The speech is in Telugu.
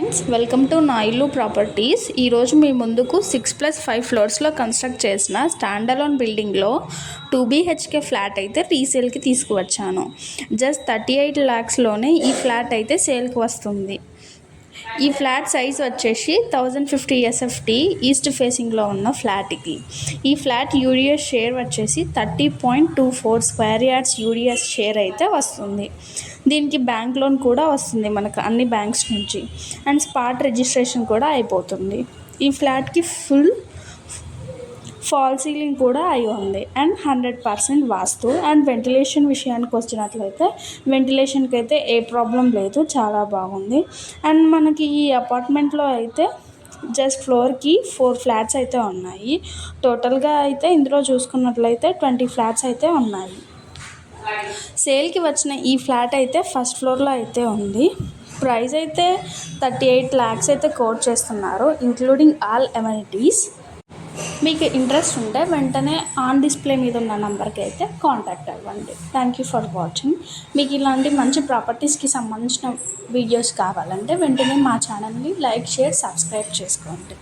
ఫ్రెండ్స్, వెల్కమ్ టు నా ఇల్లు ప్రాపర్టీస్. ఈరోజు మీ ముందుకు 6+5 ఫ్లోర్స్లో కన్స్ట్రక్ట్ చేసిన స్టాండ్ అలోన్ బిల్డింగ్లో 2 BHK ఫ్లాట్ అయితే రీసేల్కి తీసుకువచ్చాను. జస్ట్ 38 lakhsలోనే ఈ ఫ్లాట్ అయితే సేల్కి వస్తుంది. ఈ ఫ్లాట్ సైజ్ వచ్చేసి 1050 SFT ఈస్ట్ ఫేసింగ్లో ఉన్న ఫ్లాట్కి. ఈ ఫ్లాట్ యూడిఎస్ షేర్ వచ్చేసి 30.24 స్క్వేర్ యార్డ్స్ యూడిఎస్ షేర్ అయితే వస్తుంది. దీనికి బ్యాంక్ లోన్ కూడా వస్తుంది మనకు అన్ని బ్యాంక్స్ నుంచి, అండ్ స్పాట్ రిజిస్ట్రేషన్ కూడా అయిపోతుంది. ఈ ఫ్లాట్కి ఫుల్ ఫాల్ సీలింగ్ కూడా అయి ఉంది అండ్ 100% వాస్తు. అండ్ వెంటిలేషన్ విషయానికి వచ్చినట్లయితే వెంటిలేషన్కి అయితే ఏ ప్రాబ్లం లేదు, చాలా బాగుంది. అండ్ మనకి ఈ అపార్ట్మెంట్లో అయితే జస్ట్ ఫ్లోర్కి 4 ఫ్లాట్స్ అయితే ఉన్నాయి. టోటల్గా అయితే ఇందులో చూసుకున్నట్లయితే 20 ఫ్లాట్స్ అయితే ఉన్నాయి. సేల్కి వచ్చిన ఈ ఫ్లాట్ అయితే ఫస్ట్ ఫ్లోర్లో అయితే ఉంది. ప్రైస్ అయితే 38 lakhs అయితే కోట్ చేస్తున్నారు, ఇంక్లూడింగ్ ఆల్ ఎమ్యూనిటీస్. మీకు ఇంట్రెస్ట్ ఉంటే వెంటనే ఆన్ డిస్ప్లే మీద ఉన్న నెంబర్కి అయితే కాంటాక్ట్ అవ్వండి. Thank you for watching. మీకు ఇలాంటి మంచి ప్రాపర్టీస్కి సంబంధించిన వీడియోస్ కావాలంటే వెంటనే మా ఛానల్ని లైక్, షేర్, సబ్స్క్రైబ్ చేసుకోండి.